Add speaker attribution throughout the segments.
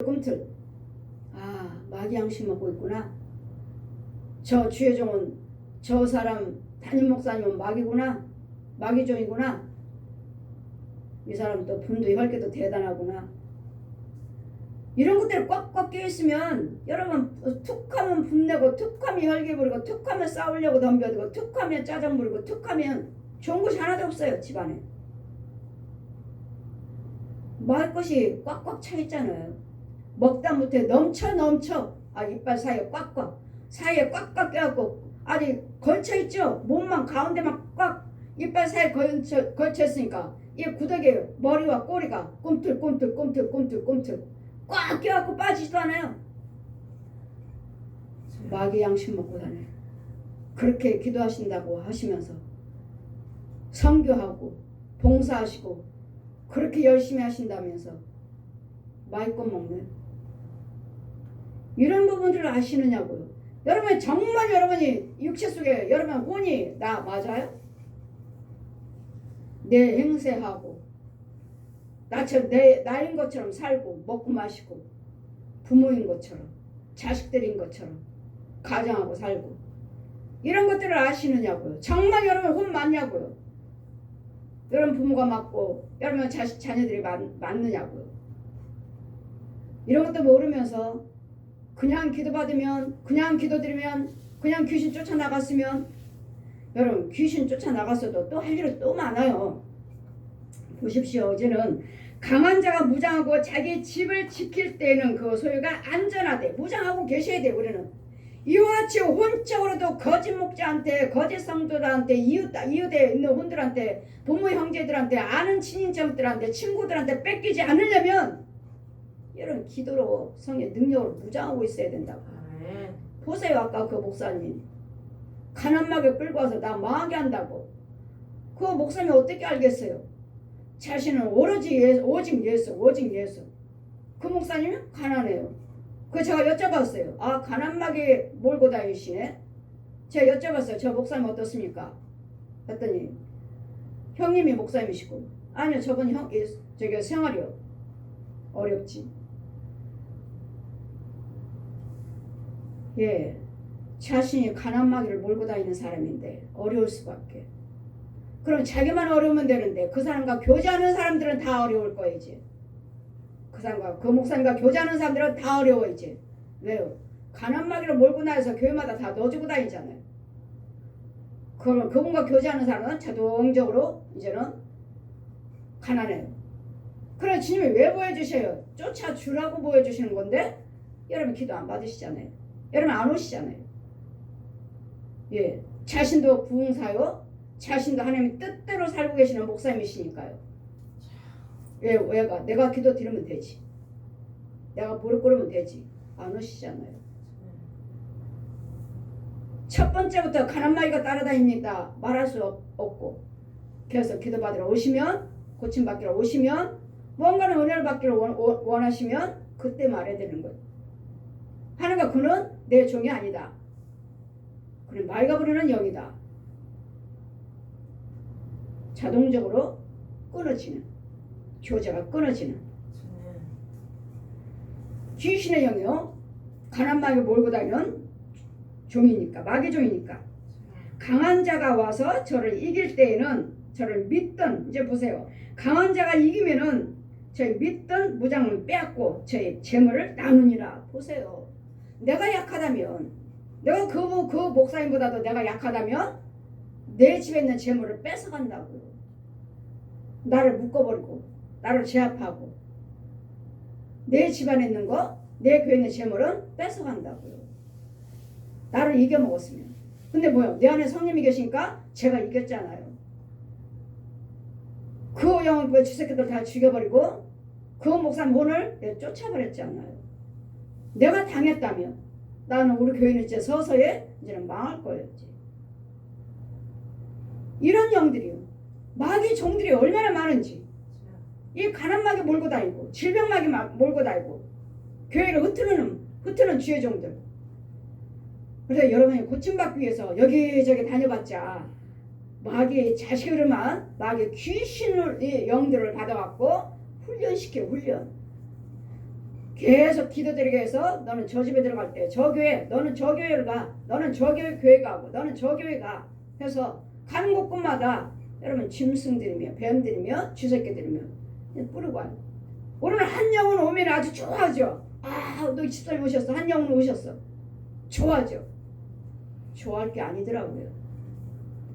Speaker 1: 꿈틀. 아, 마귀 양심 먹고 있구나. 저 주혜종은 저 사람 담임 목사님은 마귀구나. 마귀종이구나. 이 사람 또 분도 혈기도 대단하구나. 이런 것들이 꽉꽉 끼어있으면 여러분 툭하면 분내고 툭하면 혈기 부리고 툭하면 싸우려고 덤벼들고 툭하면 짜증 부리고 툭하면 좋은 것이 하나도 없어요. 집안에 먹을 것이 꽉꽉 차 있잖아요. 먹다 못해 넘쳐 아 이빨 사이에 꽉꽉 사이에 꽉꽉 껴갖고 아니 걸쳐있죠. 몸만 가운데만 꽉 이빨 사이에 걸쳐있으니까 이 구더기에 머리와 꼬리가 꿈틀 꽉 껴갖고 빠지지도 않아요. 마귀 양심 먹고 다녀요. 그렇게 기도하신다고 하시면서 선교하고 봉사하시고 그렇게 열심히 하신다면서 마귀꽃 먹는 이런 부분들을 아시느냐고요. 여러분 정말 여러분이 육체 속에 여러분 혼이 나 맞아요? 내 행세하고 나인 것처럼 살고 먹고 마시고 부모인 것처럼 자식들인 것처럼 가정하고 살고 이런 것들을 아시느냐고요. 정말 여러분 혼 맞냐고요. 여러분 부모가 맞고 여러분 자녀들이 맞느냐고요. 이런 것도 모르면서 그냥 기도받으면 그냥 기도드리면 그냥 귀신 쫓아나갔으면 여러분 귀신 쫓아나갔어도 또 할 일은 또 많아요. 보십시오. 어제는 강한 자가 무장하고 자기 집을 지킬 때는 그 소유가 안전하대. 무장하고 계셔야 돼. 우리는 이와 같이 혼적으로도 거짓 목자한테 거짓 성도들한테 이웃에 있는 혼들한테 부모 형제들한테 아는 친인척들한테 친구들한테 뺏기지 않으려면 이런 기도로 성의 능력을 무장하고 있어야 된다고. 보세요. 아까 그 목사님 가난하게 끌고 와서 나 망하게 한다고. 그 목사님이 어떻게 알겠어요? 자신은 오직 예수. 그 목사님은 가난해요. 그 제가 여쭤봤어요. 아, 가난하게 몰고 다니시네. 제가 여쭤봤어요. 저 목사님 어떻습니까? 했더니 형님이 목사님이시고 아니요 저분 저기 생활이요. 어렵지. 예, 자신이 가난마귀를 몰고 다니는 사람인데 어려울 수밖에. 그럼 자기만 어려우면 되는데 그 사람과 교제하는 사람들은 다 어려울 거이지. 그 사람과 그 목사님과 교제하는 사람들은 다 어려워이지. 왜요? 가난마귀를 몰고 다녀서 교회마다 다 넣어주고 다니잖아요. 그러면 그분과 교제하는 사람은 자동적으로 이제는 가난해요. 그럼 주님이 왜 보여주셔요? 쫓아주라고 보여주시는 건데 여러분 기도 안 받으시잖아요. 여러분 안 오시잖아요. 예, 자신도 부흥사요. 자신도 하나님의 뜻대로 살고 계시는 목사님이시니까요. 왜가 내가 기도 드리면 되지. 내가 무릎 꿇으면 되지. 안 오시잖아요. 첫 번째부터 가난마귀가 따라다닙니다. 말할 수 없고 그래서 기도 받으러 오시면 고침받기로 오시면 뭔가는 은혜를 받기를 원하시면 그때 말해야 되는 거예요. 하나님과 그는 내 종이 아니다. 그는 마귀가 부르는 영이다. 자동적으로 끊어지는 교제가 끊어지는 귀신의 영이요. 가난마귀 몰고 다니는 종이니까 마귀종이니까 강한 자가 와서 저를 이길 때에는 저를 믿던 이제 보세요. 강한 자가 이기면은 저희 믿던 무장을 빼앗고 저희 재물을 나누니라. 보세요. 내가 약하다면 내가 그 목사님보다도 내가 약하다면 내 집에 있는 재물을 뺏어간다고요. 나를 묶어버리고 나를 제압하고 내 집안에 있는 거 내 교회에 있는 재물은 뺏어간다고요. 나를 이겨먹었으면. 근데 뭐요? 내 안에 성령이 계시니까 제가 이겼잖아요. 그 영을 주새끼들 다 죽여버리고 그 목사님 혼을 내가 쫓아버렸잖아요. 내가 당했다면 나는 우리 교회는 이제 서서히 이제는 망할 거였지. 이런 영들이요. 마귀 종들이 얼마나 많은지. 이 가난마귀 몰고 다니고 질병마귀 몰고 다니고 교회를 흩트는 주의 종들. 그래서 여러분이 고침받기 위해서 여기저기 다녀봤자 마귀의 자식으로만 마귀의 귀신의 영들을 받아갖고 훈련. 계속 기도드리게 해서 너는 저 집에 들어갈 때 저 교회, 너는 저 교회를 가, 너는 저 교회 가고, 너는 저 교회 가 해서 가는 곳곳마다 여러분 짐승들이며 뱀들이며 쥐새끼들이며 뿌리고 와요. 오늘 한 영혼 오면 아주 좋아하죠. 아, 너 집사님 오셨어. 한 영혼 오셨어. 좋아하죠. 좋아할 게 아니더라고요.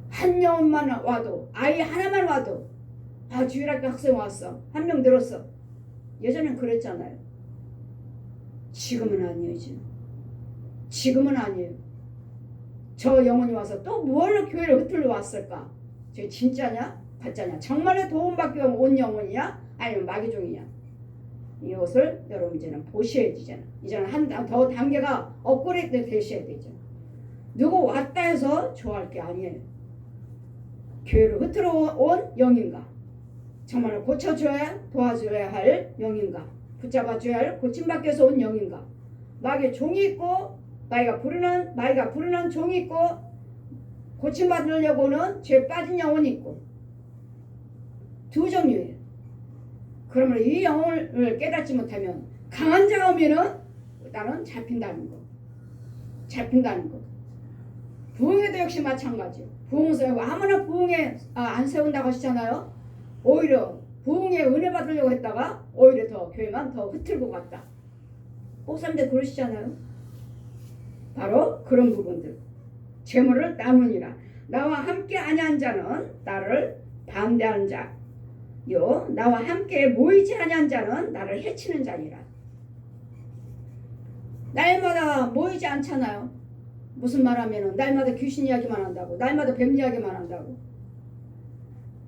Speaker 1: 한 영혼만 와도, 아이 하나만 와도, 아, 주일학교 학생 왔어. 한 명 늘었어. 예전엔 그랬잖아요. 지금은 아니에요. 지금은 아니에요. 저 영혼이 와서 또 뭘로 교회를 흩틀러 왔을까? 저게 진짜냐? 가짜냐? 정말로 도움받기 위한 온 영혼이냐? 아니면 마귀종이냐? 이것을 여러분 이제는 보셔야 되잖아. 이제는 더 단계가 업그레이드 되셔야 되죠. 누구 왔다 해서 좋아할 게 아니에요. 교회를 흩틀어 온 영인가? 정말로 고쳐줘야 도와줘야 할 영인가? 붙잡아줘야 할 고침받기 위해서 온 영인가? 마귀의 종이 있고 마귀가 부르는 종이 있고 고침받으려고는 죄 빠진 영혼이 있고 두 종류예요. 그러면 이 영혼을 깨닫지 못하면 강한 자가 오면은 나는 잡힌다는 거. 부흥에도 역시 마찬가지예요. 부흥 세우고 아무나 부흥에 안 세운다고 하시잖아요. 오히려 부흥에 은혜 받으려고 했다가 오히려 더 교회만 더 흐트리고 갔다. 목사님들 그러시잖아요. 바로 그런 부분들. 재물을 나누니라. 나와 함께 아니한 자는 나를 반대하는 자요, 나와 함께 모이지 아니한 자는 나를 해치는 자니라. 날마다 모이지 않잖아요. 무슨 말하면은 날마다 귀신 이야기만 한다고, 날마다 뱀 이야기만 한다고.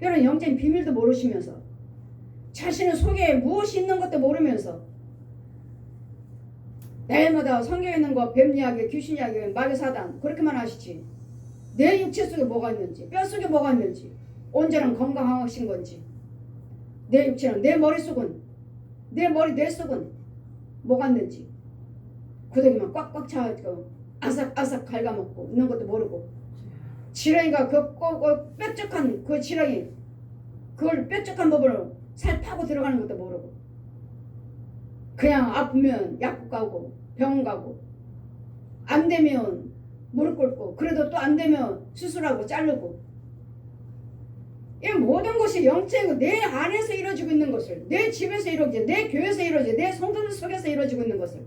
Speaker 1: 여러분 영적인 비밀도 모르시면서, 자신의 속에 무엇이 있는 것도 모르면서 날마다 성경에 있는 거 뱀 이야기, 귀신 이야기, 마귀 사단 그렇게만 하시지. 내 육체 속에 뭐가 있는지, 뼈 속에 뭐가 있는지, 온전한 건강하신 건지, 내 육체는, 내 머릿속은, 내 속은 뭐가 있는지 구더기만 꽉꽉 차가지고 아삭아삭 갉아먹고 있는 것도 모르고, 지렁이가 그 뾰족한 그 지렁이, 그걸 뾰족한 부분으로 살 파고 들어가는 것도 모르고, 그냥 아프면 약국 가고 병원 가고, 안 되면 무릎 꿇고, 그래도 또 안 되면 수술하고 자르고. 이 모든 것이 영적이고 내 안에서 이루어지고 있는 것을, 내 집에서 이루어지고 내 교회에서 이루어지고 내 성도들 속에서 이루어지고 있는 것을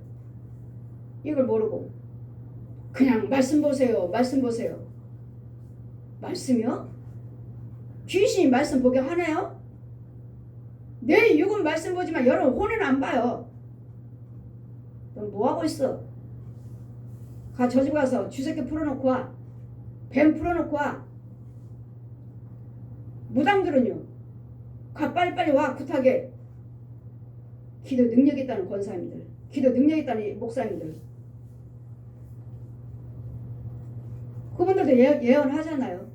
Speaker 1: 이걸 모르고 그냥 말씀 보세요. 말씀이요? 귀신이 말씀 보게 하나요? 내 육은 말씀 보지만 여러분 혼은 안 봐요. 넌 뭐하고 있어? 가 저 집 가서 쥐새끼 풀어놓고 와. 뱀 풀어놓고 와. 무당들은요, 가 빨리빨리 와. 굿하게. 기도 능력 있다는 권사님들, 기도 능력 있다는 목사님들, 그분들도 예언하잖아요.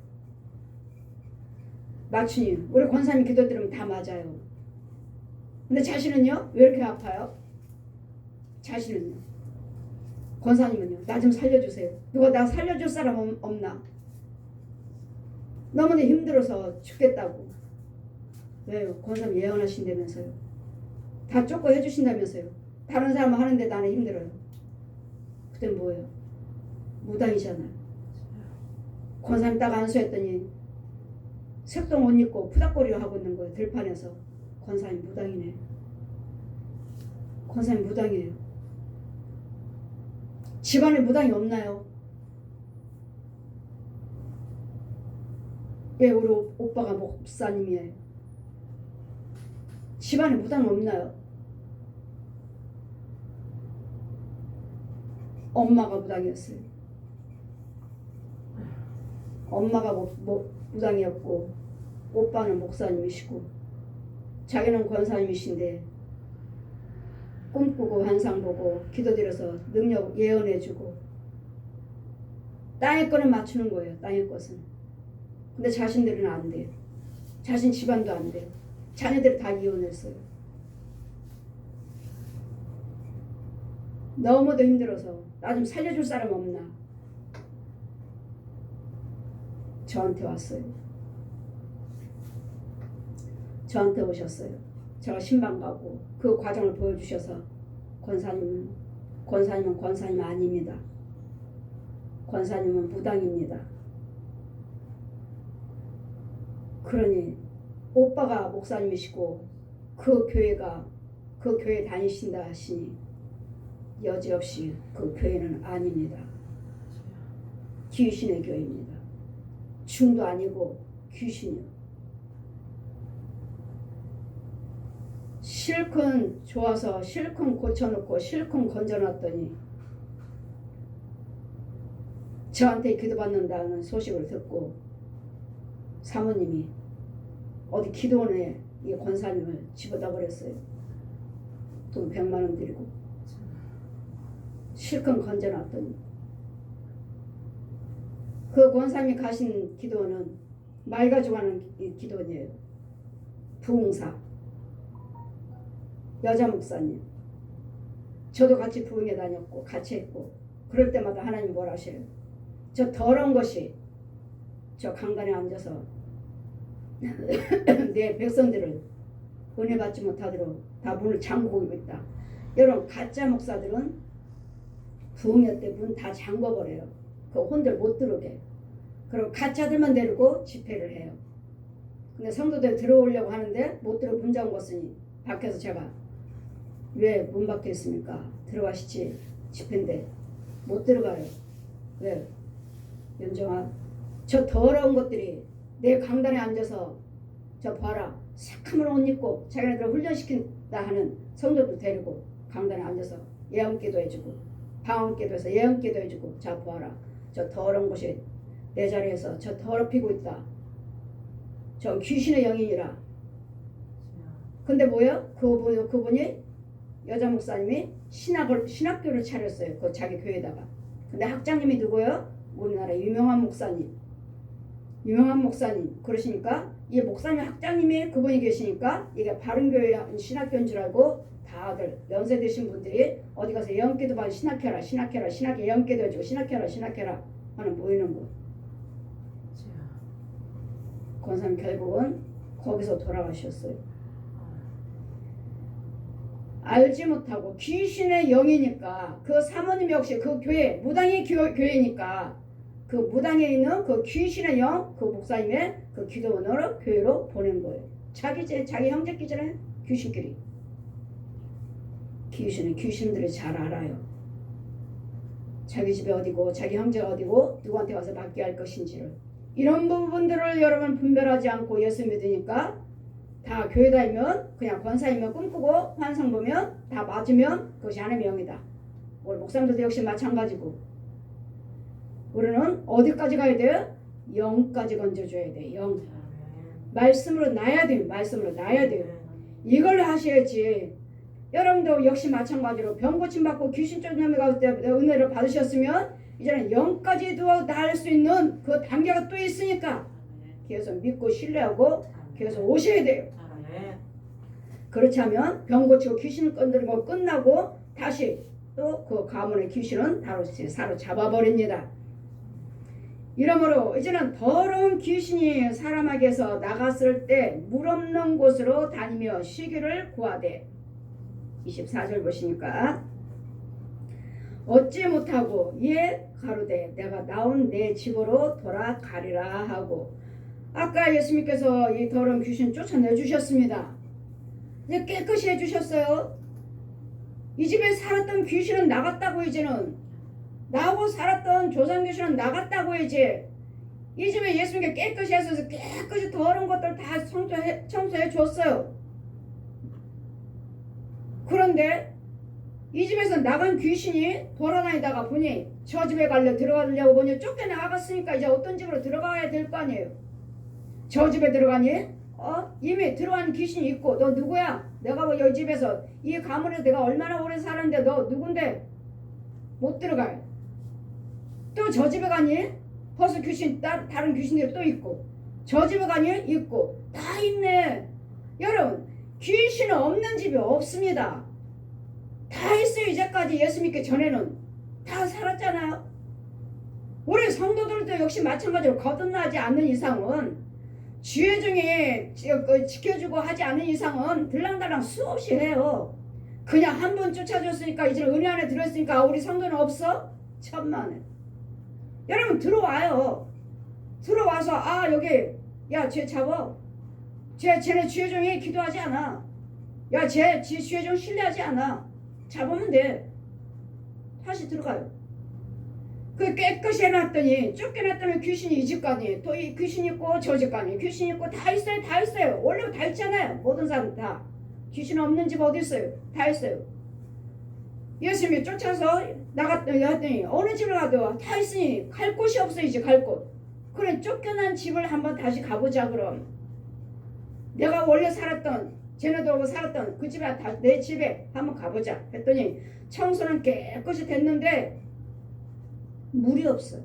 Speaker 1: 맞추니 우리 권사님 기도 들으면 다 맞아요. 근데 자신은요, 왜 이렇게 아파요? 자신은요, 권사님은요, 나 좀 살려주세요. 누가 나 살려줄 사람 없나? 너무나 힘들어서 죽겠다고. 왜요? 권사님 예언하신다면서요. 다 쫓고 해주신다면서요. 다른 사람은 하는데 나는 힘들어요. 그땐 뭐예요? 무당이잖아요. 권사님 딱 안수했더니 색동 옷 입고 푸닥거리를 하고 있는 거예요. 들판에서. 권사님 무당이네. 권사님 무당이에요. 집안에 무당이 없나요? 예, 우리 오빠가 목사님이에요. 집안에 무당 없나요? 엄마가 무당이었어요. 엄마가 무당이었고 오빠는 목사님이시고 자기는 권사님이신데 꿈꾸고 환상 보고 기도드려서 능력 예언해주고 땅의 거는 맞추는 거예요. 땅의 것은. 근데 자신들은 안 돼요. 자신 집안도 안 돼요. 자녀들이 다 이혼했어요. 너무도 힘들어서 나 좀 살려줄 사람 없나? 저한테 왔어요. 저한테 오셨어요. 제가 신방 가고 그 과정을 보여주셔서 권사님은 권사님 아닙니다. 권사님은 무당입니다. 그러니 오빠가 목사님이시고 그 교회 다니신다 하시니 여지없이 그 교회는 아닙니다. 귀신의 교회입니다. 중도 아니고 귀신이요. 실컷 좋아서 실컷 고쳐놓고 실컷 건져놨더니 저한테 기도받는다는 소식을 듣고 사모님이 어디 기도원에 이 권사님을 집어다 버렸어요. 돈 100만 원 드리고 실컷 건져놨더니 그 권사님이 가신 기도원은 말 가지고 하는 기도원이에요. 부흥사 여자 목사님. 저도 같이 부흥회 다녔고 같이 했고 그럴 때마다 하나님 뭐라 하셔요. 저 더러운 것이 저 강단에 앉아서 내 백성들을 은혜 받지 못하도록 다 문을 잠그고 있다. 여러분 가짜 목사들은 부흥회 때 문 다 잠궈버려요. 그 혼들 못 들어오게. 그리고 가짜들만 데리고 집회를 해요. 근데 성도들 들어오려고 하는데 못 들어 문 잠궜으니 밖에서 제가 왜 문 밖에 있습니까? 들어가시지. 집회인데 못 들어가요. 왜? 윤정아, 저 더러운 것들이 내 강단에 앉아서 저 봐라. 새카만 옷 입고 자기네들 훈련시킨다 하는 성도들 데리고 강단에 앉아서 예언기도 해주고 방언기도 해서 예언기도 해주고 자 봐라. 저 더러운 것이 내 자리에서 저 더럽히고 있다. 저 귀신의 영이니라. 근데 뭐야? 그분이 여자 목사님이 신학교를 차렸어요. 그 자기 교회에다가. 근데 학장님이 누구예요? 우리나라 유명한 목사님. 그러시니까 이 목사님 학장님이 그분이 계시니까 이게 바른교회 신학교인 줄 알고 다들 연세 드신 분들이 어디 가서 예언기도 받고 신학해라 예언기도 해주고 신학해라 하는 모이는 거. 권사님 결국은 거기서 돌아가셨어요. 알지 못하고 귀신의 영이니까 그 사모님 역시 그 교회 무당의 교회니까 그 무당에 있는 그 귀신의 영 그 목사님의 그 기도원으로 교회로 보낸 거예요. 자기 형제끼리는 귀신끼리. 귀신들이 잘 알아요. 자기 집이 어디고 자기 형제가 어디고 누구한테 와서 맡겨야 할 것인지를. 이런 부분들을 여러분 분별하지 않고 예수 믿으니까 다 교회 다니면 그냥 권사이면 꿈꾸고 환상 보면 다 맞으면 그것이 하나님의 영이다. 우리 목사님들도 역시 마찬가지고 우리는 어디까지 가야 돼요? 영까지 건져줘야 돼요. 영. 말씀으로 나야 돼요. 이걸 하셔야지. 여러분도 역시 마찬가지로 병 고침 받고 귀신 쫓는 가을 때 은혜를 받으셨으면 이제는 영까지도 나을 수 있는 그 단계가 또 있으니까 계속 믿고 신뢰하고 계속 오셔야 돼요. 그렇지 않으면 병 고치고 귀신을 건드는 거 끝나고 다시 또 그 가문의 귀신은 사로잡아버립니다. 이러므로 이제는 더러운 귀신이 사람에게서 나갔을 때 물 없는 곳으로 다니며 쉬기를 구하되 24절 보시니까 얻지 못하고 이에 가로되 내가 나온 내 집으로 돌아가리라 하고 아까 예수님께서 이 더러운 귀신 쫓아내 주셨습니다. 이제 깨끗이 해주셨어요. 이 집에 살았던 귀신은 나갔다고 이제는 나하고 살았던 조상 귀신은 나갔다고 이제 이 집에 예수님께 깨끗이 해서 깨끗이 더러운 것들 다 청소해 줬어요. 그런데 이 집에서 나간 귀신이 돌아다니다가 보니 저 집에 들어가려고 보니 쫓겨나갔으니까 이제 어떤 집으로 들어가야 될 거 아니에요. 저 집에 들어가니 이미 들어간 귀신이 있고 너 누구야? 내가 뭐 이 집에서 이 가문에서 내가 얼마나 오래 사는데 너 누군데? 못 들어가요. 또 저 집에 가니 벌써 귀신 다른 귀신들이 또 있고 저 집에 가니 있고 다 있네. 여러분 귀신 없는 집이 없습니다. 다 있어요. 이제까지 예수 믿기 전에는 다 살았잖아요. 우리 성도들도 역시 마찬가지로 거듭나지 않는 이상은 지혜 중에 지켜주고 하지 않는 이상은 들랑달랑 수없이 해요. 그냥 한 번 쫓아줬으니까 이제 은혜 안에 들어있으니까 우리 성도는 없어? 천만에. 여러분 들어와요. 들어와서 아 여기 야 쟤 잡아. 쟤네 주혜종이 기도하지 않아. 야 쟤 주혜종 신뢰하지 않아. 잡으면 돼. 다시 들어가요. 그 깨끗이 해놨더니 쫓겨났더니 귀신이 이 집 가니 또 이 귀신 있고 저 집 가니 귀신 있고 다 있어요. 다 있어요. 원래 다 있잖아요. 모든 사람 다. 귀신 없는 집 어디 있어요? 다 있어요. 예수님이 쫓아서 나갔더니 어느 집을 가도 다 있으니 갈 곳이 없어. 이제 갈 곳. 그래 쫓겨난 집을 한번 다시 가보자. 그럼 내가 원래 살았던 쟤네들하고 살았던 그 집에 내 집에 한번 가보자 했더니 청소는 깨끗이 됐는데 물이 없어.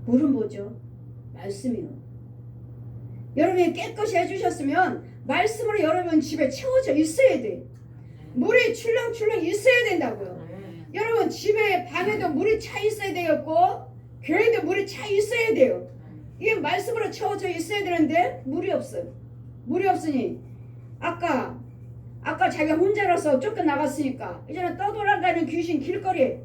Speaker 1: 물은 뭐죠? 말씀이요. 여러분이 깨끗이 해주셨으면 말씀으로 여러분 집에 채워져 있어야 돼. 물이 출렁출렁 있어야 된다고요. 여러분 집에 방에도 물이 차 있어야 되겠고 교회도 물이 차 있어야 돼요. 이게 말씀으로 채워져 있어야 되는데 물이 없어요. 물이 없으니 아까 자기가 혼자라서 쫓겨나갔으니까 이제는 떠돌아다니는 귀신 길거리에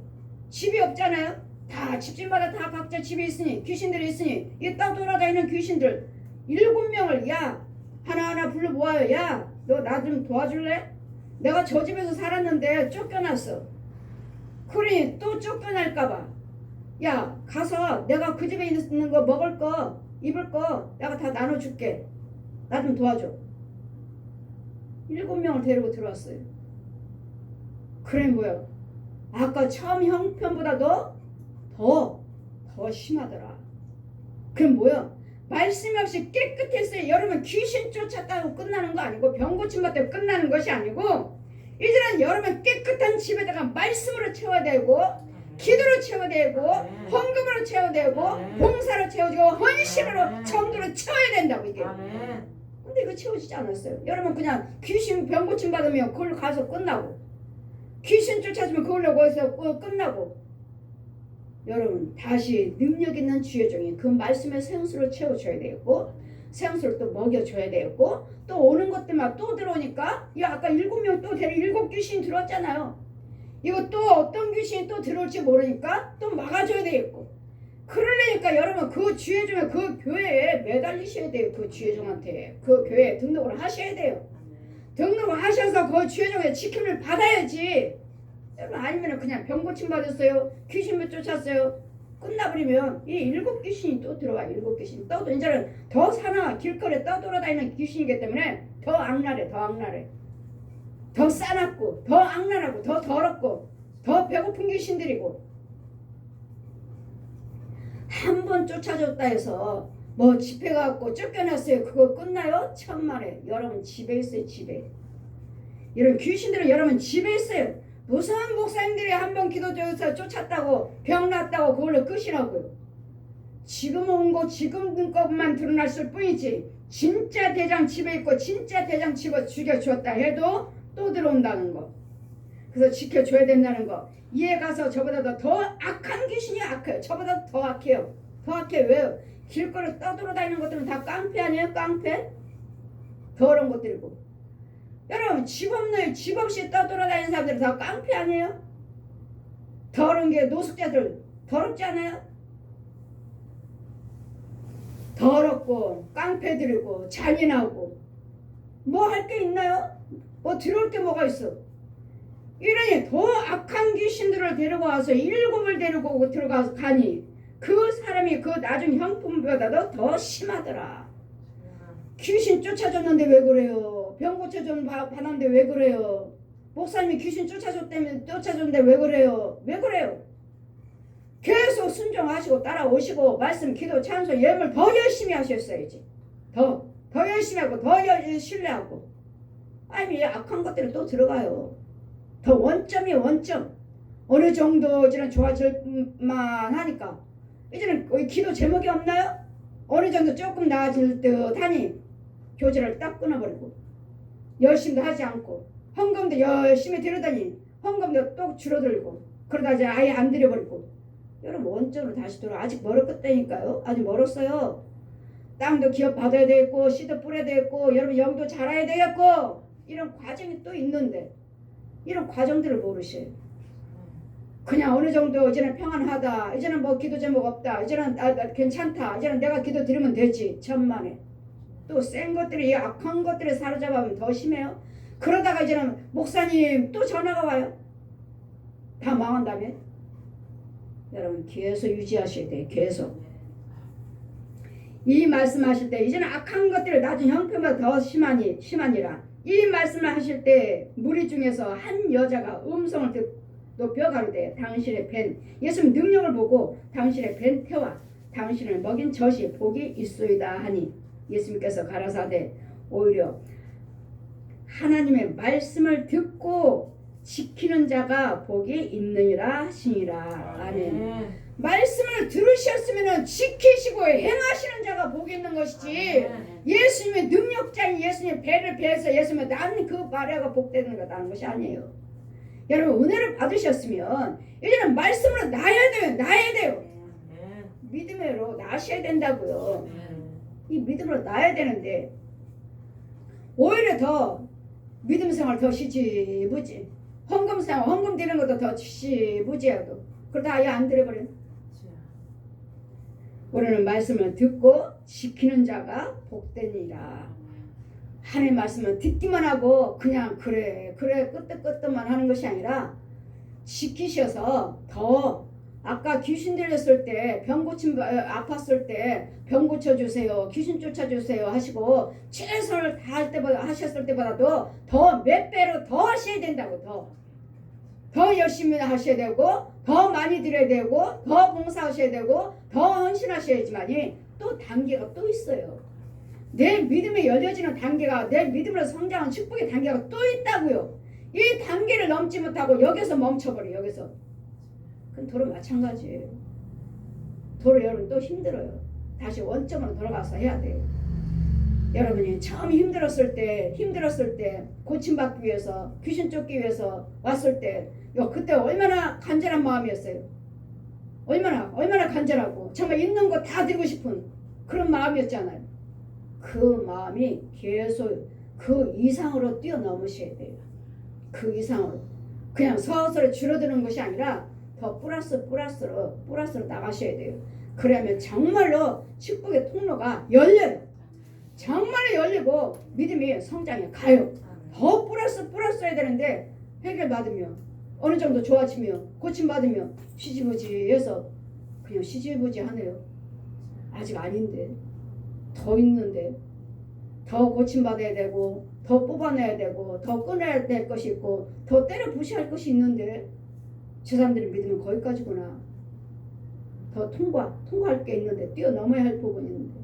Speaker 1: 집이 없잖아요. 다 집집마다 다 각자 집이 있으니 귀신들이 있으니 이 떠돌아다니는 귀신들 7명을 야 하나하나 불러 모아요. 야 너 나 좀 도와줄래? 내가 저 집에서 살았는데 쫓겨났어. 그러니 또 쫓겨날까봐 야 가서 내가 그 집에 있는 거 먹을 거 입을 거 내가 다 나눠줄게. 나 좀 도와줘. 7명을 데리고 들어왔어요. 그래 뭐야 아까 처음 형편보다도 더 심하더라. 그럼 뭐야 말씀이 없이 깨끗했어요. 여러분 귀신 쫓았다고 끝나는 거 아니고 병 고침받다고 끝나는 것이 아니고 이제는 여러분 깨끗한 집에다가 말씀으로 채워야 되고 기도로 채워야 되고 헌금으로 채워야 되고 봉사로 채워지고 헌신으로 정도로 채워야 된다고 이게. 근데 이거 채워지지 않았어요. 여러분 그냥 귀신 병 고침 받으면 그걸로 가서 끝나고 귀신 쫓아주면 그걸로 거기서 끝나고 여러분 다시 능력 있는 주의종이 그 말씀의 생수를 채워줘야 되고 생수를 또 먹여줘야 되고 또 오는 것들만 또 들어오니까 이 아까 7명 또 7귀신이 들어왔잖아요. 이거 또 어떤 귀신이 또 들어올지 모르니까 또 막아줘야 되겠고 그러려니까 여러분 그 주의종에 그 교회에 매달리셔야 돼요. 그 주의종한테 그 교회에 등록을 하셔야 돼요. 등록을 하셔서 그 주의종의 지킴을 받아야지. 여러분 아니면 그냥 병 고침 받았어요. 귀신을 쫓았어요. 끝나버리면 이 7귀신이 또 들어와. 7귀신 떠도 이제는 더 사나 길거리에 떠돌아다니는 귀신이기 때문에 더 악랄해. 더 싸납고 더 악랄하고 더 더럽고 더 배고픈 귀신들이고 한 번 쫓아줬다 해서 뭐 집회 가고 쫓겨났어요. 그거 끝나요? 천만에. 여러분 집에 있어요. 집에. 이런 귀신들은 여러분 집에 있어요. 무슨 목사님들이 한 번 기도줘서 쫓았다고 병 났다고 그걸로 끝이라고요. 지금 온 거 지금 것만 드러났을 뿐이지 진짜 대장 집에 있고 진짜 대장 집어 죽여주었다 해도 또 들어온다는 거. 그래서 지켜줘야 된다는 거. 이에 가서 저보다 더 악한 귀신이 악해요. 저보다 더 악해요. 더 악해. 왜요? 길거리 떠돌아다니는 것들은 다 깡패 아니에요? 깡패? 더러운 것들이고. 여러분 집 없는 집 없이 떠돌아다니는 사람들은 다 깡패 아니에요? 더러운 게 노숙자들 더럽지 않아요? 더럽고 깡패들이고 잔인하고 뭐 할 게 있나요? 뭐 들어올 게 뭐가 있어? 이러니 더 악한 귀신들을 데리고 와서 7을 데리고 오고 들어가서 가니 그 사람이 그 나중 형편보다도 더 심하더라. 귀신 쫓아줬는데 왜 그래요? 병 고쳐줬는데 왜 그래요? 목사님이 귀신 쫓아줬는데 왜 그래요? 왜 그래요? 계속 순종하시고 따라오시고 말씀, 기도, 찬송, 예물 더 열심히 하셨어야지. 더 열심히 하고 더 신뢰하고. 아니 악한 것들은 또 들어가요. 더 원점이 원점. 어느 정도 이제는 좋아질 만 하니까 이제는 거의 기도 제목이 없나요? 어느 정도 조금 나아질 듯 하니 교제를 딱 끊어버리고 열심도 하지 않고 헌금도 열심히 드리더니 헌금도 또 줄어들고 그러다 이제 아예 안 드려버리고. 여러분 원점으로 다시 돌아. 아직 멀었다니까요. 아직 멀었어요. 땅도 기업 받아야 되겠고 씨도 뿌려야 되겠고 여러분 영도 자라야 되겠고 이런 과정이 또 있는데 이런 과정들을 모르셔요. 그냥 어느 정도 이제는 평안하다, 이제는 뭐 기도 제목 없다, 이제는 괜찮다, 이제는 내가 기도 드리면 되지. 천만에 또 센 것들이 악한 것들에 사로잡으면 더 심해요. 그러다가 이제는 목사님 또 전화가 와요. 다 망한 다음에 여러분 계속 유지하셔야 돼요. 계속 이 말씀하실 때 이제는 악한 것들을 나중 형편보다 더 심하니라. 이 말씀을 하실 때 무리 중에서 한 여자가 음성을 높여 가로되 당신의 벤 예수님 능력을 보고 당신의 벤 태와 당신을 먹인 젖이 복이 있소이다 하니 예수님께서 가라사대 오히려 하나님의 말씀을 듣고 지키는 자가 복이 있느니라 하시니라. 아멘. 말씀을 들으셨으면 지키시고 행하시는 자가 복이 있는 것이지 예수님의 능력자인 예수님의 배를 배해서 예수님의 나는 그 말에가 복되는 거라는 것이 아니에요. 여러분 은혜를 받으셨으면 이제는 말씀으로 나야 돼요. 믿음으로 나셔야 된다고요. 이 믿음으로 나야 되는데 오히려 더 믿음 생활 더 시지부지 헌금 생활 헌금 드리는 것도 더 시지부지하고 그러다 아예 안 드려버려. 우리는 말씀을 듣고 지키는 자가 복되니라. 하나님 말씀을 듣기만 하고 그냥 그래 끄떡끄떡만 하는 것이 아니라 지키셔서 더 아까 귀신 들렸을 때 병 고침 아팠을 때 병 고쳐주세요 귀신 쫓아주세요 하시고 최선을 다할 때보다 하셨을 때보다도 더 몇 배로 더 하셔야 된다고. 더 열심히 하셔야 되고 더 많이 드려야 되고 더 봉사하셔야 되고 더 헌신하셔야지만이 또 단계가 또 있어요. 내 믿음이 열려지는 단계가 내 믿음으로 성장한 축복의 단계가 또 있다고요. 이 단계를 넘지 못하고 여기서 멈춰버려. 여기서 그럼 도로 마찬가지예요. 도로 여러분 또 힘들어요. 다시 원점으로 돌아가서 해야 돼요. 여러분이 처음 힘들었을 때 고침받기 위해서 귀신 쫓기 위해서 왔을 때 그때 얼마나 간절한 마음이었어요. 얼마나 간절하고 정말 있는 거 다 드리고 싶은 그런 마음이었잖아요. 그 마음이 계속 그 이상으로 뛰어넘으셔야 돼요. 그 이상으로 그냥 서서히 줄어드는 것이 아니라 더 플러스로 나가셔야 돼요. 그러면 정말로 축복의 통로가 열려요. 정말로 열리고 믿음이 성장해 가요. 더 플러스 해야 되는데 해결받으면 어느 정도 좋아지면 고침받으면 시지부지해서 그냥 시지부지 하네요. 아직 아닌데 더 있는데 더 고침받아야 되고 더 뽑아내야 되고 더 꺼내야 될 것이 있고 더 때려 부셔야 할 것이 있는데 저 사람들이 믿으면 거기까지구나. 더 통과할 게 있는데 뛰어넘어야 할 부분이 있는데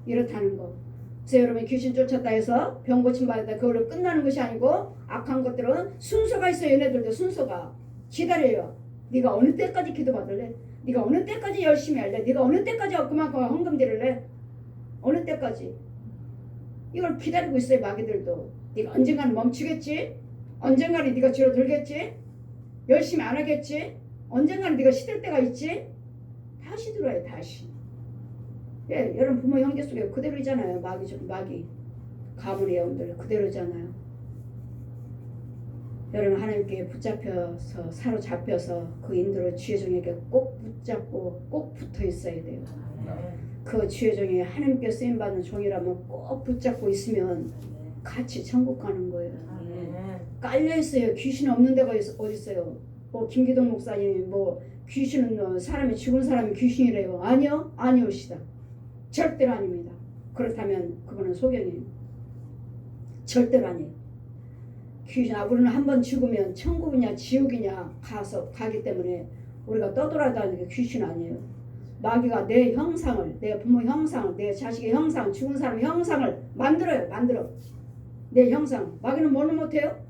Speaker 1: 이렇다는 거. 그래서 여러분 귀신 쫓았다 해서 병 고침 받았다 그걸로 끝나는 것이 아니고 악한 것들은 순서가 있어요. 얘네들도 순서가 기다려요. 네가 어느 때까지 기도 받을래? 네가 어느 때까지 열심히 할래? 네가 어느 때까지 그만큼 헌금 드릴래? 어느 때까지? 이걸 기다리고 있어요. 마귀들도. 네가 언젠가는 멈추겠지? 언젠가는 네가 줄어들겠지? 열심히 안 하겠지? 언젠가는 네가 시들 때가 있지? 다시 들어요. 다시. 예, 여러분 부모 형제 속에 그대로잖아요. 마귀 가문의 영들 그대로잖아요. 여러분 하나님께 붙잡혀서 사로잡혀서 그 인도를 지혜종에게 꼭 붙잡고 꼭 붙어 있어야 돼요. 그 지혜종이 하나님께 쓰임받는 종이라면 꼭 붙잡고 있으면 같이 천국 가는 거예요. 깔려있어요. 귀신 없는 데가 어디 있어요. 뭐 김기동 목사님 뭐 귀신은 사람이 죽은 사람이 귀신이래요. 아니오시다. 절대로 아닙니다. 그렇다면 그거는 소견이에요. 절대로 아니에요. 귀신 우리는 한번 죽으면 천국이냐 지옥이냐 가기 때문에 우리가 떠돌아다니는 게 귀신 아니에요. 마귀가 내 형상을 내 부모 형상을 내 자식의 형상 죽은 사람의 형상을 만들어 내 형상. 마귀는 뭐는 못해요?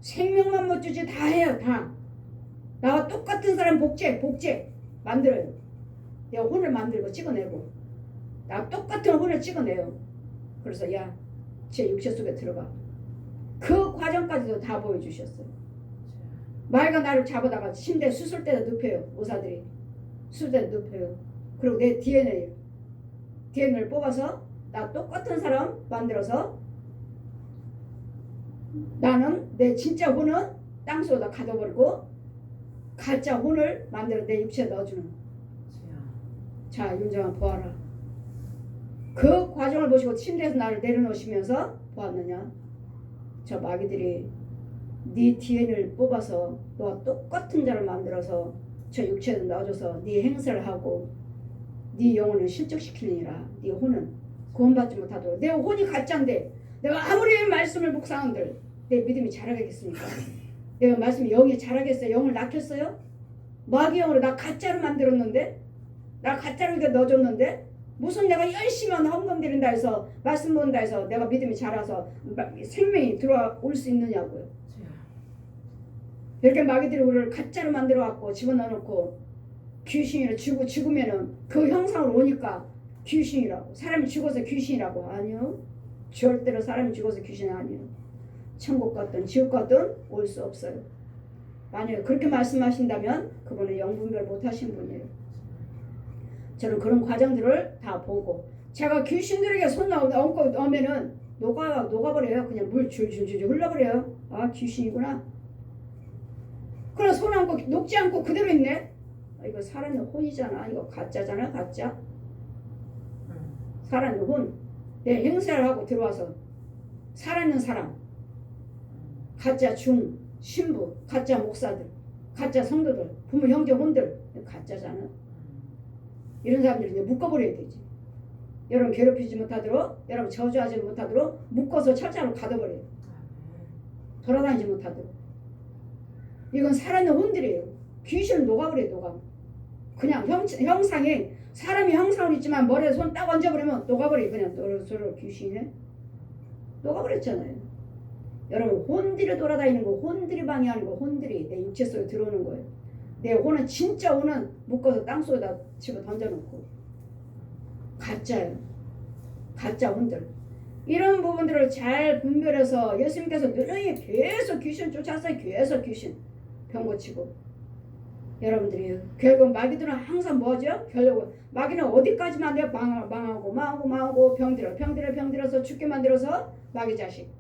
Speaker 1: 생명만 못 주지 다 해요. 다 나와 똑같은 사람 복제 만들어요. 내가 혼을 만들고 찍어내고 나 똑같은 혼을 찍어내요. 그래서 제 육체 속에 들어가. 그 과정까지도 다 보여주셨어요. 마귀가 나를 잡아다가 침대 수술대에 눕혀요. 의사들이 수술대에 눕혀요. 그리고 내 DNA를 뽑아서 나 똑같은 사람 만들어서 나는 내 진짜 혼은 땅속에다 가둬버리고 가짜 혼을 만들어 내 육체에 넣어주는. 자, 윤정아 보아라. 그 과정을 보시고 침대에서 나를 내려놓으시면서 보았느냐? 저 마귀들이 네 DNA를 뽑아서 너와 똑같은 자를 만들어서 저 육체에 넣어줘서 네 행세를 하고 네 영혼을 실족시키느니라. 네 혼은 구원받지 못하도록. 내 혼이 가짜인데 내가 아무리 말씀을 묵상한들 내 믿음이 자라겠습니까? 내가 말씀이 영이 자라겠어요? 영을 낳겠어요? 마귀 영으로 나 가짜로 만들었는데, 나 가짜로 이렇게 넣어줬는데, 무슨 내가 열심히 헌금 드린다 해서 말씀 본다 해서 내가 믿음이 자라서 생명이 들어올 수 있느냐고요. 이렇게 마귀들이 우리를 가짜로 만들어 갖고 집어넣어놓고 귀신이라 죽으면은 그 형상으로 오니까 귀신이라고. 사람이 죽어서 귀신이라고. 아니요, 절대로 사람이 죽어서 귀신이 아니에요. 천국 갔든 지옥 갔든 올 수 없어요. 만약에 그렇게 말씀하신다면 그분은 영분별 못하신 분이에요. 저는 그런 과정들을 다 보고, 제가 귀신들에게 손 얹고 넣으면은 녹아버려요. 그냥 물 줄줄줄 흘러버려요. 아, 귀신이구나. 그럼 손 얹고 녹지 않고 그대로 있네. 아, 이거 살아있는 혼이잖아. 이거 가짜잖아. 가짜. 살아있는 혼. 내 행세를 하고 들어와서 살아있는 사람, 가짜 중 신부, 가짜 목사들, 가짜 성도들, 부모 형제 혼들 가짜잖아. 이런 사람들을 이제 묶어버려야 되지. 여러분 괴롭히지 못하도록, 여러분 저주하지 못하도록 묶어서 철자로 가둬버려요. 돌아다니지 못하도록. 이건 살아있는 혼들이에요. 귀신을 녹아버려요. 녹아. 그냥 형상이 사람이 형상으로 있지만 머리에 손 딱 얹어버리면 녹아버려요. 그냥 서로 귀신에 녹아버렸잖아요. 여러분 혼들이 돌아다니는 거, 혼들이 방해하는 거, 혼들이 내 육체 속에 들어오는 거예요. 내 혼은 진짜 혼은 묶어서 땅속에다 집어 던져놓고 가짜예요. 가짜 혼들. 이런 부분들을 잘 분별해서 예수님께서 누누이 계속 귀신 쫓아서 계속 귀신 병 고치고. 여러분들이 결국 마귀들은 항상 뭐죠? 결국 마귀는 어디까지만 내가 망하고 병들어서 죽게 만들어서 마귀 자식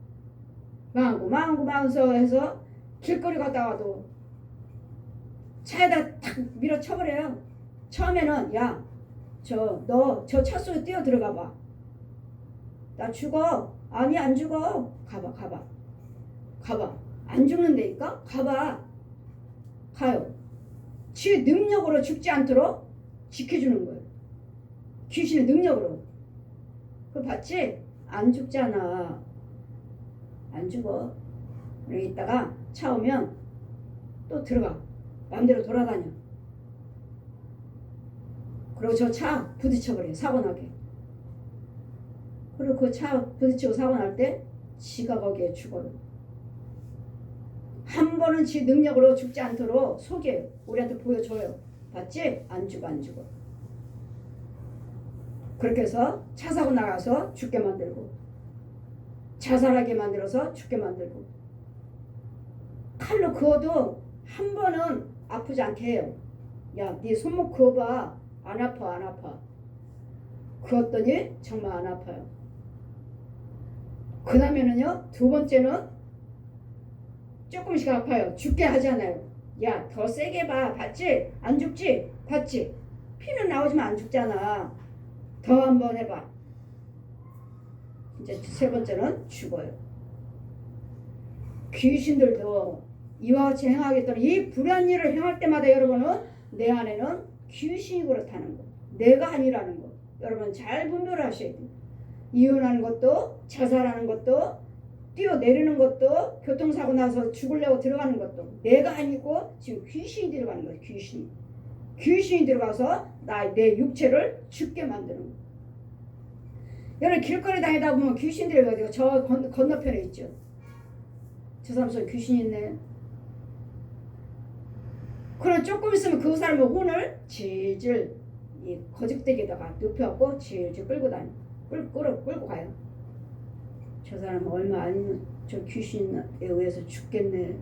Speaker 1: 망하고 해서 길거리 갔다 와도 차에다 탁 밀어쳐버려요. 처음에는 야, 너 저 차 속에 뛰어 들어가 봐. 나 죽어. 아니 안 죽어. 가봐. 안 죽는다니까? 가요. 지 능력으로 죽지 않도록 지켜주는 거예요. 귀신의 능력으로. 그거 봤지? 안 죽잖아. 안 죽어. 여기 있다가 차 오면 또 들어가. 마음대로 돌아다녀. 그리고 저 차 부딪혀버려. 사고 나게. 그리고 그 차 부딪히고 사고 날 때 지가 거기에 죽어요. 한 번은 지 능력으로 죽지 않도록 속여요. 우리한테 보여줘요. 봤지? 안 죽어. 그렇게 해서 차 사고 나가서 죽게 만들고, 자살하게 만들어서 죽게 만들고, 칼로 그어도 한 번은 아프지 않게 해요. 야, 네 손목 그어봐. 안 아파. 그었더니 정말 안 아파요. 그 다음에는요, 두 번째는 조금씩 아파요. 죽게 하잖아요. 야, 더 세게 봐. 봤지? 안 죽지? 봤지? 피는 나오지만 안 죽잖아. 더 한번 해봐. 이제 세 번째는 죽어요. 귀신들도 이와 같이 행하겠더니 이 불의한 일을 행할 때마다 여러분은 내 안에는 귀신이 그렇다는 거, 내가 아니라는 거, 여러분 잘 분별하셔야 돼요. 이혼하는 것도, 자살하는 것도, 뛰어내리는 것도, 교통사고 나서 죽으려고 들어가는 것도 내가 아니고 지금 귀신이 들어가는 거예요. 귀신이 들어가서 내 육체를 죽게 만드는 거예요. 여러분 길거리 다니다 보면 귀신들이 어디가 저 건너편에 있죠. 저 사람 속에 귀신이 있네. 그럼 조금 있으면 그 사람의 혼을 질질 이 거짓대기에다가 눕혀갖고 질질 끌고 끌고 가요. 저 사람은 얼마 아니면 저 귀신에 의해서 죽겠네.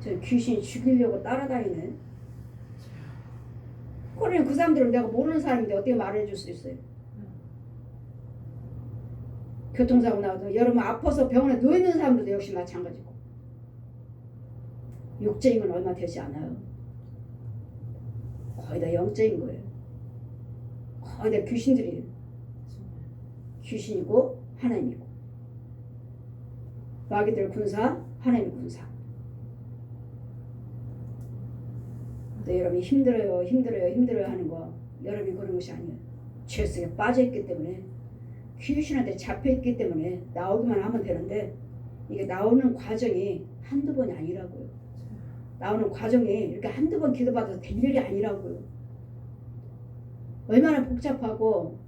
Speaker 1: 저 귀신이 죽이려고 따라다니네. 그러면 그 사람들은 내가 모르는 사람인데 어떻게 말해줄 수 있어요? 교통사고 나도 여러분 아파서 병원에 누워있는 사람들도 역시 마찬가지고 육적인 건 얼마 되지 않아요. 거의 다 영적인 거예요. 거의 다 귀신들이에요. 귀신이고 하나님이고 마귀들 군사 하나님 군사. 또 여러분이 힘들어요 하는 거 여러분이 그런 것이 아니에요. 죄 속에 빠져있기 때문에 귀신한테 잡혀있기 때문에 나오기만 하면 되는데 이게 나오는 과정이 한두 번이 아니라고요. 나오는 과정이 이렇게 한두 번 기도받아서 될 일이 아니라고요. 얼마나 복잡하고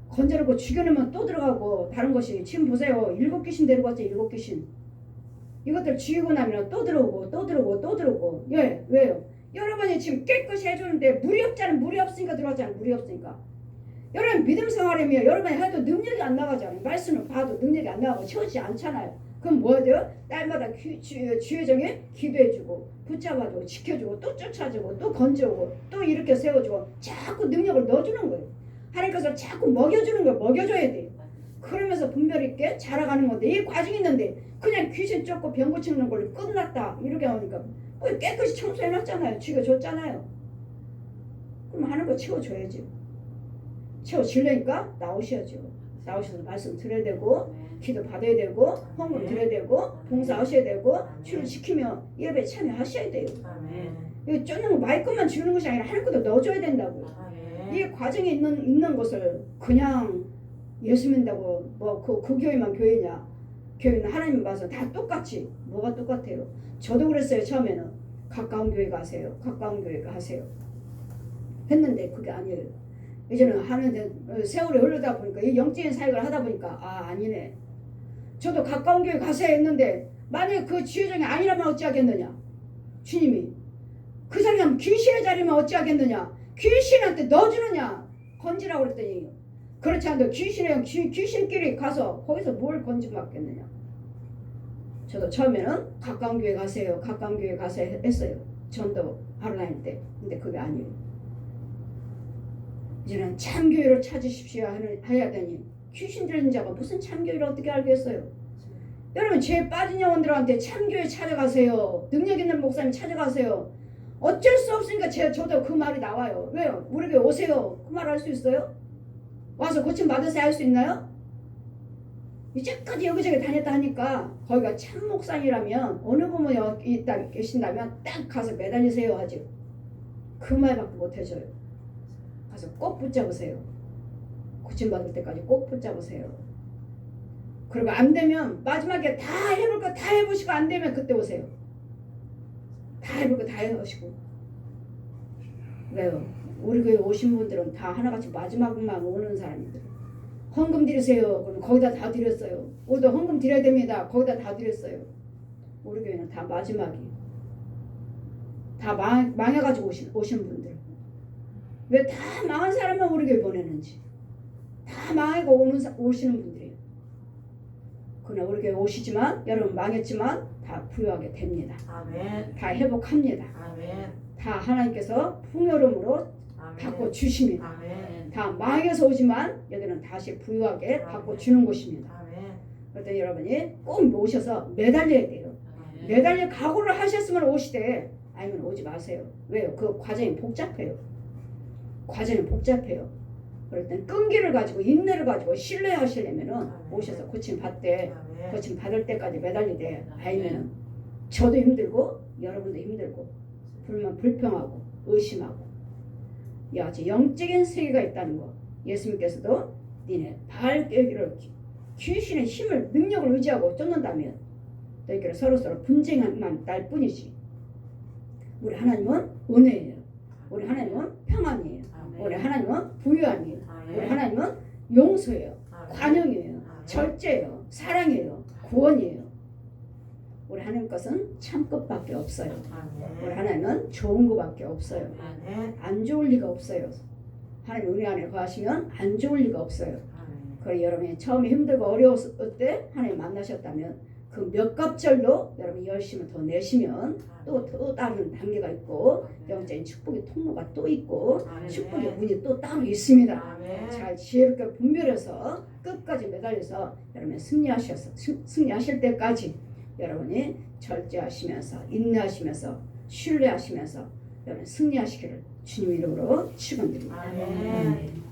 Speaker 1: 건져놓고 죽여놓으면 또 들어가고 다른 것이 지금 보세요. 7귀신 데리고 왔죠. 7귀신. 이것들 죽이고 나면 또 들어오고 또 들어오고 또 들어오고. 예, 왜요? 여러분이 지금 깨끗이 해주는데 물이 없잖아요. 물이 없으니까 들어왔잖아요. 물이 없으니까. 여러분 믿음 생활이면 여러분이 해도 능력이 안 나가잖아요. 말씀을 봐도 능력이 안 나가고 채워지지 않잖아요. 그럼 뭐 해야 돼요? 날마다 주의 정에 기도해주고 붙잡아주고 지켜주고 또 쫓아주고 또 건져오고 또 이렇게 세워주고 자꾸 능력을 넣어주는 거예요. 하나님께서 자꾸 먹여주는 거예요. 먹여줘야 돼요. 그러면서 분별 있게 자라가는 건데 이 과정이 있는데 그냥 귀신 쫓고 병 고치는 걸로 끝났다 이렇게 하니까 깨끗이 청소해놨잖아요. 죽여줬잖아요. 그럼 하는 거 채워줘야죠. 채워지려니까 나오셔야죠. 나오셔서 말씀 들어야 되고 기도 받아야 되고 헌금 드려야 되고 봉사하셔야 되고 주를 지키며 예배에 참여하셔야 돼요. 이거 쫓는 거 마이크만 주는 것이 아니라 하는 것도 넣어줘야 된다고요. 이 과정에 있는 것을 그냥 예수 믿는다고 뭐 그 교회만 교회냐, 교회는 하나님 봐서 다 똑같이 뭐가 똑같아요. 저도 그랬어요. 처음에는 가까운 교회 가세요. 가까운 교회 가세요 했는데 그게 아니에요. 이제는 하는데 세월이 흐르다 보니까 이 영적인 사역을 하다 보니까 아니네. 저도 가까운 교회 가세요 했는데 만약에 그 지혜정이 아니라면 어찌하겠느냐. 주님이 그 사람 귀신의 자리면 어찌하겠느냐. 귀신한테 넣어주느냐 건지라고 그랬더니 그렇지 않아도 귀신끼리 가서 거기서 뭘 건지받겠느냐. 저도 처음에는 가까운 교회 가세요. 가까운 교회 가세요 했어요. 전도 하러 다닐 때. 근데 그게 아니에요. 이제는 참교회를 찾으십시오 해야 되니 귀신 들린 자가 무슨 참교회를 어떻게 알겠어요. 여러분 죄에 빠진 영혼들한테 참교회 찾아가세요. 능력 있는 목사님 찾아가세요. 어쩔 수 없으니까 저도 그 말이 나와요. 왜요? 우리 교회 오세요. 그 말 할 수 있어요? 와서 고침 받으세요 할 수 있나요? 이제까지 여기저기 다녔다 하니까 거기가 참 목사님이라면 어느 부모에 있다 계신다면 딱 가서 매달리세요 하죠. 그 말밖에 못 해줘요. 가서 꼭 붙잡으세요. 고침 받을 때까지 꼭 붙잡으세요. 그리고 안 되면 마지막에 다 해볼 거 다 해보시고 안 되면 그때 오세요. 다 해볼 거 다 해보시고. 왜요? 우리 교회 오신 분들은 다 하나같이 마지막만 오는 사람들. 헌금 드리세요. 그럼 거기다 다 드렸어요. 오늘도 헌금 드려야 됩니다. 거기다 다 드렸어요. 우리 교회는 다 마지막이. 다 망해가지고 오신 분들. 왜 다 망한 사람만 우리 교회 보내는지. 다 망하고 오시는 분들이에요. 그러나 우리 교회 오시지만 여러분 망했지만 다 부유하게 됩니다.
Speaker 2: 아멘.
Speaker 1: 다 회복합니다.
Speaker 2: 아멘.
Speaker 1: 다 하나님께서 풍요로움으로
Speaker 2: 아멘.
Speaker 1: 바꿔 주십니다.
Speaker 2: 아멘.
Speaker 1: 다 망해서 오지만 여기는 다시 부유하게 바꿔 주는 곳입니다.
Speaker 2: 아멘.
Speaker 1: 그래서 여러분이 꼭 모셔서 매달려야 돼요.
Speaker 2: 아멘.
Speaker 1: 매달릴 각오를 하셨으면 오시되 아니면 오지 마세요. 왜요? 그 과정이 복잡해요. 과정이 복잡해요. 그럴 땐 끈기를 가지고 인내를 가지고 신뢰하시려면은 오셔서 고침 받되 고침 받을 때까지 매달리되 아니면은 저도 힘들고 여러분도 힘들고 불평하고 의심하고 아주 영적인 세계가 있다는 거. 예수님께서도 니네 발길을 귀신의 힘을 능력을 의지하고 쫓는다면 너희끼리 서로서로 분쟁만 날 뿐이지. 우리 하나님은 은혜예요. 우리 하나님은 평안이에요. 우리 하나님은 부유함이에요. 우리 하나님은 용서예요. 관용이에요. 절제예요. 사랑이에요. 구원이에요. 우리 하나님 것은 참 것밖에 없어요. 우리 하나님은 좋은 것밖에 없어요. 안 좋을 리가 없어요. 하나님 은혜 안에 거하시면 안 좋을 리가 없어요. 그래 여러분이 처음에 힘들고 어려웠을 때 하나님 만나셨다면 그 몇 갑절로 여러분이 열심을 더 내시면 또 다른 단계가 있고 영적인 축복의 통로가 또 있고 축복의 문이 또 따로 있습니다. 잘 지혜롭게 분별해서 끝까지 매달려서 여러분이 승리하실 때까지 여러분이 절제하시면서 인내하시면서 신뢰하시면서 여러분 승리하시기를 주님 이름으로 축원드립니다.
Speaker 2: 아멘.